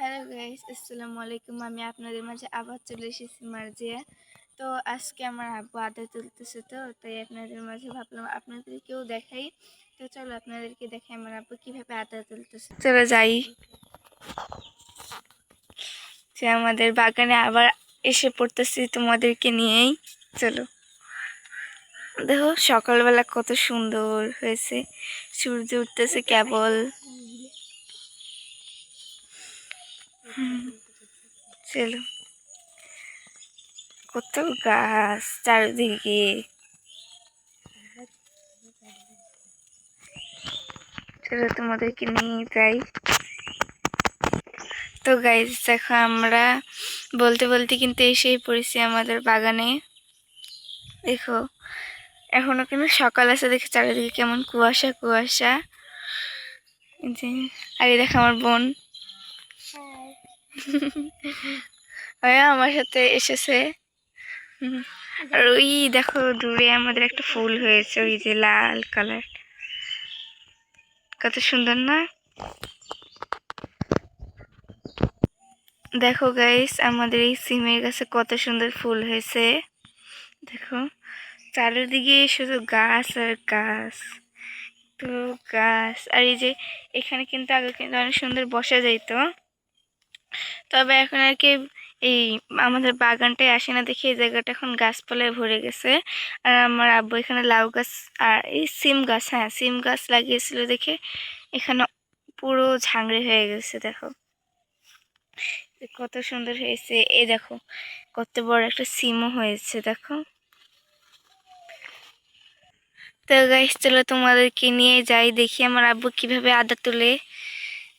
Hello guys, আসসালামু আলাইকুম। আমি আপনাদের মাঝে আবার চলে এসেছি মার্জিয়া। তো আজকে আমার আব্বু আদা তুলতেছে, তো তাই আপনাদের মাঝে ভাবলাম আপনাদেরকেও দেখাই। তো চলো আপনাদেরকে দেখাই আমার আব্বু কিভাবে আদা তুলতেছে। চলো যাই, যে আমাদের বাগানে আবার এসে পড়তেছি তোমাদেরকে নিয়েই। চলো দেখো সকালবেলা কত সুন্দর হয়েছে, সূর্য উঠতেছে কেবল। চলো, কত গাছ চারিদিকে। চলো তোমাদেরকে নিয়ে যাই। তো গাইজ দেখো, আমরা বলতে বলতে কিন্তু এসেই পড়েছি আমাদের বাগানে। দেখো এখনো কিন্তু সকাল আছে, দেখে চারিদিকে কেমন কুয়াশা কুয়াশা। আর এই দেখো আমার বোন আমার সাথে এসেছে। আর ওই দেখো দূরে আমাদের একটা ফুল হয়েছে, ওই যে লাল কালার, কত সুন্দর না? দেখো গাইস, আমাদের এই সিমের গাছে কত সুন্দর ফুল হয়েছে। দেখো চারিদিকে শুধু গাছ আর গাছ, তো গাছ। আর এই যে এখানে কিন্তু আগে কিন্তু অনেক সুন্দর বসা যাইতো, তবে এখন আর কি এই আমাদের বাগানটায় আসে না দেখে এই জায়গাটা এখন গাছপালায় ভরে গেছে। আর আমার আব্বু এখানে লাউ গাছ আর এই সিম গাছ, হ্যাঁ সিম গাছ লাগিয়েছিল দেখে এখানে পুরো ঝাংড়ে হয়ে গেছে। দেখো কত সুন্দর হয়েছে, এই দেখো কত বড় একটা সিমও হয়েছে। দেখো তো গাইস, চলো তোমাদেরকে নিয়ে যাই, দেখি আমার আব্বু কিভাবে আদা তুলে।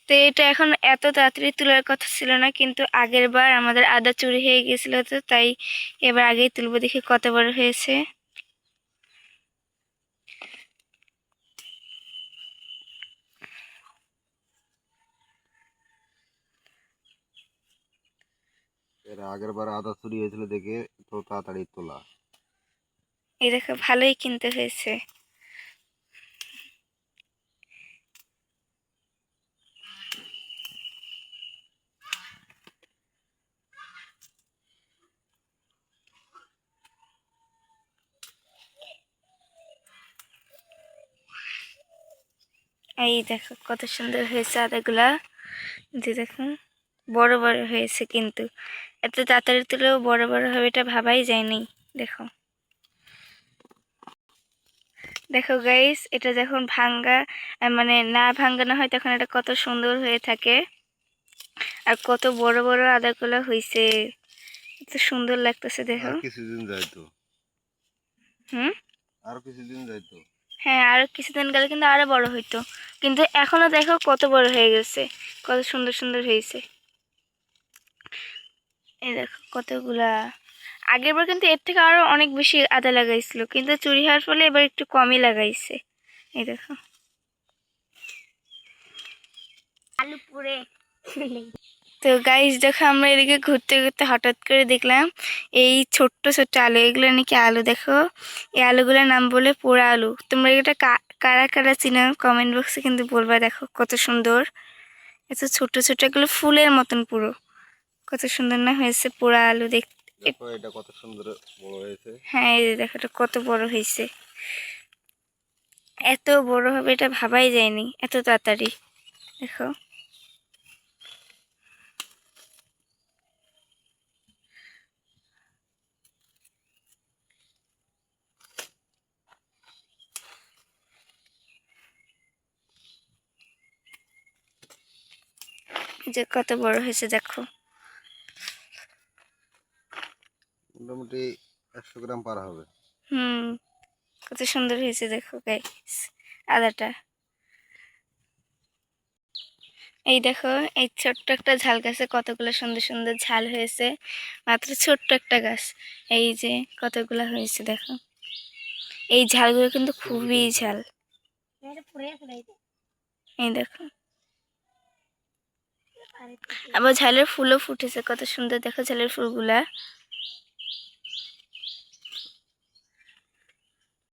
তো এটা এখন এত তাড়াতাড়ি তোলার কথা ছিল না, কিন্তু আগের বার আমাদের আদা চুরি হয়ে গেছিল, তো তাই এবার আগেই তুলবো। দেখি কত বড় হয়েছে। এর আগের বার আদা চুরি হয়েছিল দেখে তো তাড়াতাড়ি তোলা। এই দেখো ভালোই কিনতে হয়েছে। এই দেখো কত সুন্দর হয়েছে আদাগুলা, যে দেখো বড় বড় হয়েছে, কিন্তু এত তাড়াতাড়ি তুলেও বড় বড় হবে এটা ভাবাই যায়নি। দেখো দেখো গাইস, এটা যখন ভাঙ্গা মানে না ভাঙ্গানো হয় তখন এটা কত সুন্দর হয়ে থাকে। আর কত বড় বড় আদাগুলো হয়েছে, এত সুন্দর লাগতেছে দেখো। আর কিছুদিন যাইতো, হুম, আর কিছুদিন যাইতো। হ্যাঁ আর কিছুদিন গেলে কিন্তু আরো বড় হইতো, কিন্তু এখনো দেখো কত বড় হয়ে গেছে, কত সুন্দর সুন্দর হয়েছে। এই দেখো কতগুলা। আগের বার কিন্তু এর থেকে আরো অনেক বেশি আদা লাগাইছিল, কিন্তু চুরি হওয়ার ফলে এবার একটু কমই লাগাইছে। এই দেখো আলু পুরে। তো গাইস দেখো, আমরা এদিকে ঘুরতে ঘুরতে হঠাৎ করে দেখলাম এই ছোট্ট ছোট্ট আলু, এগুলো নাকি আলু। দেখো এই আলুগুলোর নাম বলে পোড়া আলু। তোমরা এটা কারা কারা চিনো কমেন্ট বক্সে কিন্তু বলবা। দেখো কত সুন্দর, এত ছোট ছোট, এগুলো ফুলের মতন পুরো, কত সুন্দর না হয়েছে পোড়া আলু দেখতে। দেখো এটা কত সুন্দর বড় হয়েছে। হ্যাঁ এই যে দেখো এটা কত বড় হয়েছে, এত বড় হবে এটা ভাবাই যায়নি এত তাড়াতাড়ি। দেখো যে কত বড় হয়েছে। দেখো মোটামুটি 100 গ্রাম পার হবে। হুম, কত সুন্দর হয়েছে দেখো গাইস আদাটা। এই দেখো এই ছোট্ট একটা ঝাল গাছে কতগুলো সুন্দর সুন্দর ঝাল হয়েছে, মাত্র ছোট্ট একটা গাছ। এই যে কতগুলো হয়েছে দেখো, এই ঝালগুলো কিন্তু খুবই ঝাল। এই দেখো আবার ঝালের ফুলও ফুটেছে, কত সুন্দর দেখো ঝালের ফুলগুলা।